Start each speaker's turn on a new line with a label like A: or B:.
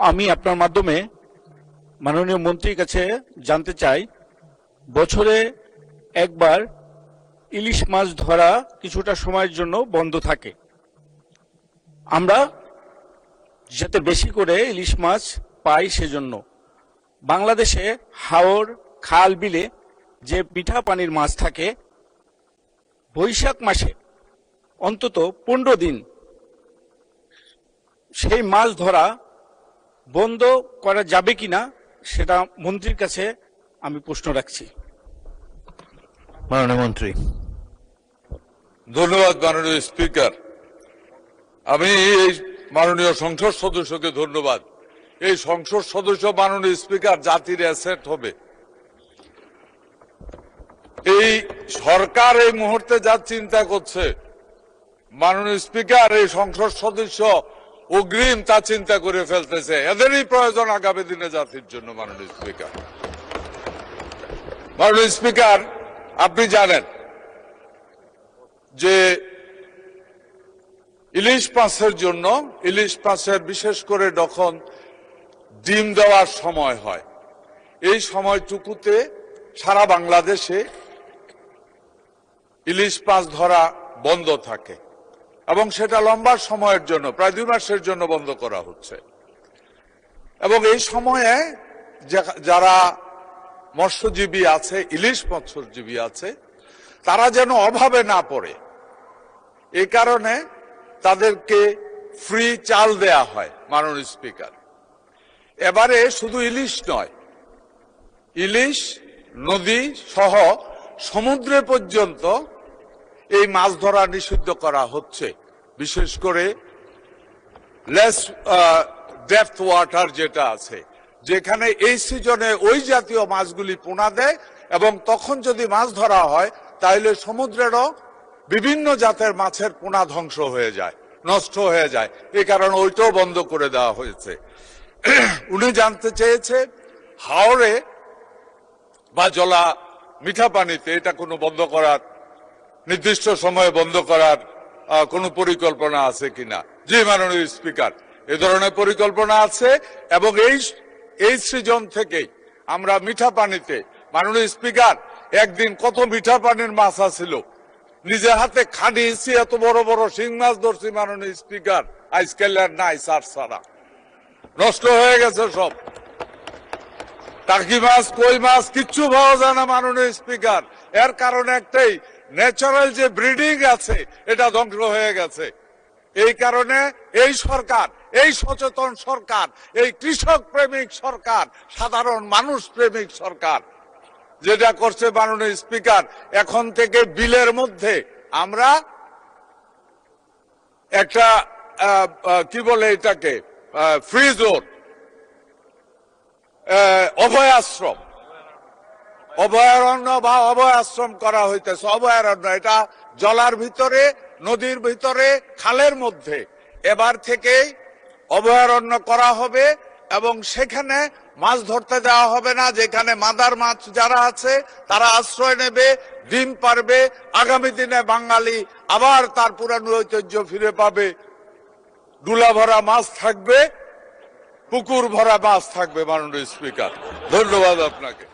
A: আমি আপনার মাধ্যমে মাননীয় মন্ত্রীর কাছে জানতে চাই, বছরে একবার ইলিশ মাছ ধরা কিছুটা সময়ের জন্য বন্ধ থাকে। আমরা যাতে বেশি করে ইলিশ মাছ পাই সেজন্য বাংলাদেশে হাওর, খাল, বিলে যে মিঠা পানির মাছ থাকে, বৈশাখ মাসে অন্তত 15 দিন সেই মাছ ধরা বন্ধ করা যাবে কিনা সেটা মন্ত্রীর কাছে আমি প্রশ্ন রাখছি।
B: মাননীয় মন্ত্রী।
C: ধন্যবাদ মাননীয় স্পিকার। আমি এই মাননীয় সংসদ সদস্যকে ধন্যবাদ। এই সংসদ সদস্য মাননীয় স্পিকার জাতির অ্যাসেট হবে। এই সরকার এই মুহূর্তে যা চিন্তা করছে মাননীয় স্পিকার, এই সংসদ সদস্য অগ্রিম তা চিন্তা করে ফেলতেছে। এদেরই প্রয়োজন আগামী দিনে জাতির জন্য। মাননীয় স্পিকার, মাননীয় স্পিকার, আপনি জানেন যে ইলিশ মাছের জন্য, ইলিশ মাছের বিশেষ করে যখন ডিম দেওয়ার সময় হয়, এই সময়টুকুতে সারা বাংলাদেশে ইলিশ মাছ ধরা বন্ধ থাকে এবং সেটা লম্বা সময়ের জন্য, প্রায় 2 মাসের জন্য বন্ধ করা হচ্ছে। এবং এই সময়ে যারা মৎস্যজীবী আছে, ইলিশ মৎস্যজীবী আছে, তারা যেন অভাবে না পড়ে, এই কারণে তাদেরকে ফ্রি চাল দেয়া হয়। মাননীয় স্পিকার, এবারে শুধু ইলিশ নয়, ইলিশ, নদী সহ সমুদ্রে পর্যন্ত এই মাছ ধরা নিষিদ্ধ করা হচ্ছে। বিশেষ করে লেস ডেপথ ওয়াটার যেটা আছে, যেখানে এই সিজনে ওই জাতীয় মাছগুলি পোনা দেয় এবং তখন যদি মাছ ধরা হয় তাহলে সমুদ্রেরও বিভিন্ন জাতের মাছের পোনা ধ্বংস হয়ে যায়, নষ্ট হয়ে যায়। এই কারণে ওইটাও বন্ধ করে দেওয়া হয়েছে। উনি জানতে চেয়েছে হাওরে বা জলা মিঠা পানিতে এটা কোনো বন্ধ করার, নির্দিষ্ট সময়ে বন্ধ করার কোনো পরিকল্পনা আছে কিনা। জি মাননীয় স্পিকার, এ ধরনের পরিকল্পনা আছে এবং এই সিজন থেকেই আমরা মিঠা পানিতে, মাননীয় স্পিকার, একদিন কত মিঠা পানির মাছ আছিল, নিজে হাতে খানিয়েছি, এত বড় বড় শিং মাছ ধরছি মাননীয় স্পিকার, আজকাল আর নাই, সারা নষ্ট হয়ে গেছে সব। টাকি মাছ, কই মাছ কিচ্ছু পাওয়া যায় না মাননীয় স্পিকার। এর কারণে একটাই, ন্যাচারাল যে ব্রিডিং আছে এটা ধ্বংস হয়ে গেছে। এই কারণে এই সরকার, এই সচেতন সরকার, এই কৃষক প্রেমিক সরকার, সাধারণ মানুষ প্রেমিক সরকার যেটা করছে মাননীয় স্পিকার, এখন থেকে বিলের মধ্যে আমরা একটা কি বলে এটাকে, ফ্রি জোন, অভয়াশ্রম, অভয়ারণ্য বা অভয়াশ্রম করা হইতেছে। অভয়ারণ্য এটা জলার ভিতরে, নদীর ভিতরে, খালের মধ্যে এবার থেকে অভয়ারণ্য করা হবে এবং সেখানে মাছ ধরতে দেওয়া হবে না। যেখানে মাদার মাছ যারা আছে তারা আশ্রয় নেবে, ডিম পারবে। আগামী দিনে বাঙালি আবার তার পুরানো ঐতিহ্য ফিরে পাবে। ডুলা ভরা মাছ থাকবে, পুকুর ভরা মাছ থাকবে। মাননীয় স্পিকার, ধন্যবাদ আপনাকে।